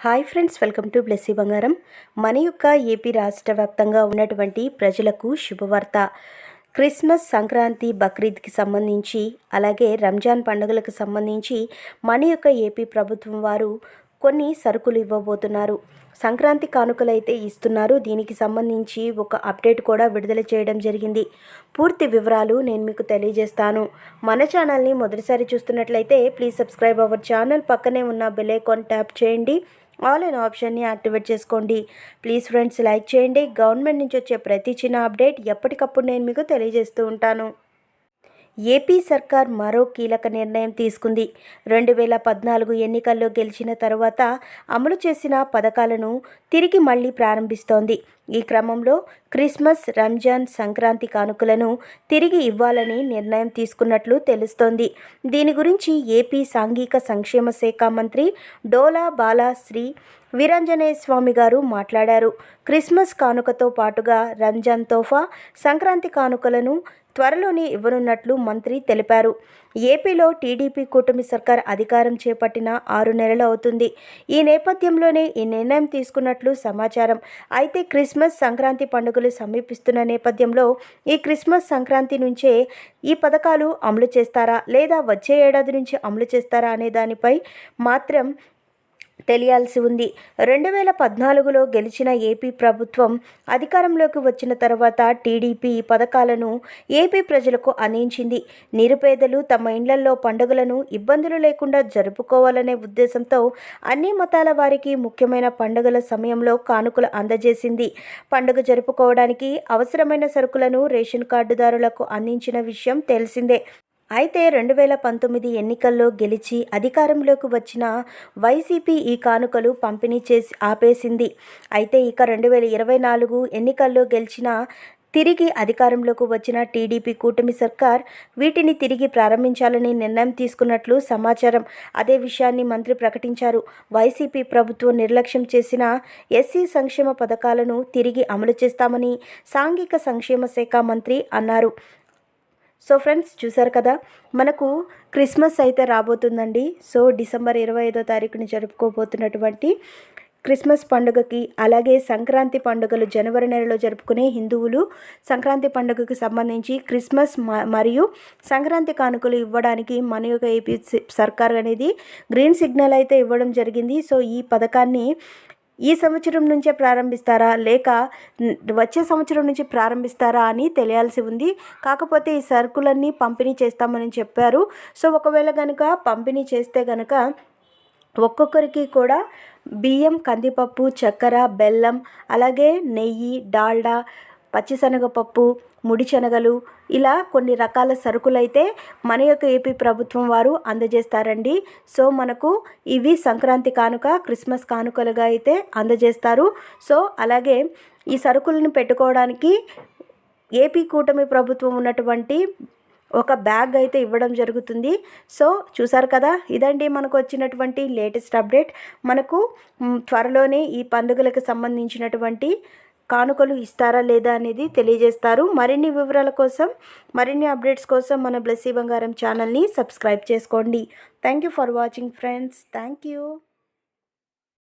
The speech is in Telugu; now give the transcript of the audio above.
Hi friends, welcome to Blessy బంగారం. మన యొక్క ఏపీ రాష్ట్ర వ్యాప్తంగా ఉన్నటువంటి ప్రజలకు శుభవార్త. క్రిస్మస్, సంక్రాంతి, బక్రీద్కి సంబంధించి అలాగే రంజాన్ పండుగలకు సంబంధించి మన యొక్క ఏపీ ప్రభుత్వం వారు కొన్ని సరుకులు ఇవ్వబోతున్నారు. సంక్రాంతి కానుకలైతే ఇస్తున్నారు. దీనికి సంబంధించి ఒక అప్డేట్ కూడా విడుదల చేయడం జరిగింది. పూర్తి వివరాలు నేను మీకు తెలియజేస్తాను. మన ఛానల్ని మొదటిసారి చూస్తున్నట్లయితే ప్లీజ్ సబ్స్క్రైబ్ అవర్ ఛానల్. పక్కనే ఉన్న బెల్ ఐకాన్ ట్యాప్ చేయండి. ఆల్ ఇన్ ఆప్షన్ని యాక్టివేట్ చేసుకోండి. ప్లీజ్ ఫ్రెండ్స్, లైక్ చేయండి. గవర్నమెంట్ నుంచి వచ్చే ప్రతి చిన్న అప్డేట్ ఎప్పటికప్పుడు నేను మీకు తెలియజేస్తూ ఉంటాను. ఏపీ సర్కార్ మరో కీలక నిర్ణయం తీసుకుంది. 2014 ఎన్నికల్లో గెలిచిన తరువాత అమలు చేసిన పథకాలను తిరిగి మళ్లీ ప్రారంభిస్తోంది. ఈ క్రమంలో క్రిస్మస్, రంజాన్, సంక్రాంతి కానుకలను తిరిగి ఇవ్వాలని నిర్ణయం తీసుకున్నట్లు తెలుస్తోంది. దీని గురించి ఏపీ సాంఘిక సంక్షేమ శాఖ మంత్రి డోలా బాలా శ్రీ వీరాంజనేయ స్వామి గారు మాట్లాడారు. క్రిస్మస్ కానుకతో పాటుగా రంజాన్ తోఫా, సంక్రాంతి కానుకలను త్వరలోనే ఇవ్వనున్నట్లు మంత్రి తెలిపారు. ఏపీలో టీడీపీ కూటమి సర్కార్ అధికారం చేపట్టిన 6 నెలలు అవుతుంది. ఈ నేపథ్యంలోనే ఈ నిర్ణయం తీసుకున్నట్లు సమాచారం. అయితే క్రిస్మస్, సంక్రాంతి పండుగలు సమీపిస్తున్న నేపథ్యంలో ఈ క్రిస్మస్, సంక్రాంతి నుంచే ఈ పథకాలు అమలు చేస్తారా లేదా వచ్చే ఏడాది నుంచి అమలు చేస్తారా అనే దానిపై మాత్రం తెలియాల్సి ఉంది. 2014లో గెలిచిన ఏపీ ప్రభుత్వం అధికారంలోకి వచ్చిన తర్వాత టీడీపీ పథకాలను ఏపీ ప్రజలకు అందించింది. నిరుపేదలు తమ ఇళ్లలో పండుగలను ఇబ్బందులు లేకుండా జరుపుకోవాలనే ఉద్దేశంతో అన్ని మతాల వారికి ముఖ్యమైన పండుగల సమయంలో కానుకలు అందజేసింది. పండుగ జరుపుకోవడానికి అవసరమైన సరుకులను రేషన్ కార్డుదారులకు అందించిన విషయం తెలిసిందే. అయితే 2019 ఎన్నికల్లో గెలిచి అధికారంలోకి వచ్చిన వైసీపీ ఈ కానుకలు పంపిణీ చేసి ఆపేసింది. అయితే ఇక 2024 ఎన్నికల్లో గెలిచిన తిరిగి అధికారంలోకి వచ్చిన టీడీపీ కూటమి సర్కార్ వీటిని తిరిగి ప్రారంభించాలని నిర్ణయం తీసుకున్నట్లు సమాచారం. అదే విషయాన్ని మంత్రి ప్రకటించారు. వైసీపీ ప్రభుత్వం నిర్లక్ష్యం చేసిన ఎస్సీ సంక్షేమ పథకాలను తిరిగి అమలు చేస్తామని సాంఘిక సంక్షేమ శాఖ మంత్రి అన్నారు. సో ఫ్రెండ్స్, చూసారు కదా, మనకు క్రిస్మస్ అయితే రాబోతుందండి. సో డిసెంబర్ 25వ తారీఖుని జరుపుకోబోతున్నటువంటి క్రిస్మస్ పండుగకి అలాగే సంక్రాంతి పండుగలు జనవరి నెలలో జరుపుకునే హిందువులు సంక్రాంతి పండుగకి సంబంధించి క్రిస్మస్ మరియు సంక్రాంతి కానుకలు ఇవ్వడానికి మన యొక్క ఏపీ సర్కార్ అనేది గ్రీన్ సిగ్నల్ అయితే ఇవ్వడం జరిగింది. సో ఈ పథకాన్ని ఈ సంవత్సరం నుంచే ప్రారంభిస్తారా లేక వచ్చే సంవత్సరం నుంచి ప్రారంభిస్తారా అని తెలియాల్సి ఉంది. కాకపోతే ఈ సరుకులన్నీ పంపిణీ చేస్తామని చెప్పారు. సో ఒకవేళ కనుక పంపిణీ చేస్తే కనుక ఒక్కొక్కరికి కూడా బియ్యం, కందిపప్పు, చక్కెర, బెల్లం, అలాగే నెయ్యి, డాల్డా, పచ్చిశనగపప్పు, ముడి శనగలు, ఇలా కొన్ని రకాల సరుకులైతే మన యొక్క ఏపీ ప్రభుత్వం వారు అందజేస్తారండి. సో మనకు ఇవి సంక్రాంతి కానుక, క్రిస్మస్ కానుకలుగా అయితే అందజేస్తారు. సో అలాగే ఈ సరుకులను పెట్టుకోవడానికి ఏపీ కూటమి ప్రభుత్వం ఉన్నటువంటి ఒక బ్యాగ్ అయితే ఇవ్వడం జరుగుతుంది. సో చూసారు కదా, ఇదండి మనకు వచ్చినటువంటి లేటెస్ట్ అప్డేట్. మనకు త్వరలోనే ఈ పండుగలకు సంబంధించినటువంటి కానుకలు ఇస్తారా లేదా అనేది తెలియజేస్తారు. మరిన్ని వివరాల కోసం, మరిన్ని అప్డేట్స్ కోసం మన బ్లెస్సీ బంగారం ఛానల్ని సబ్స్క్రైబ్ చేసుకోండి. Thank you for watching friends. Thank you.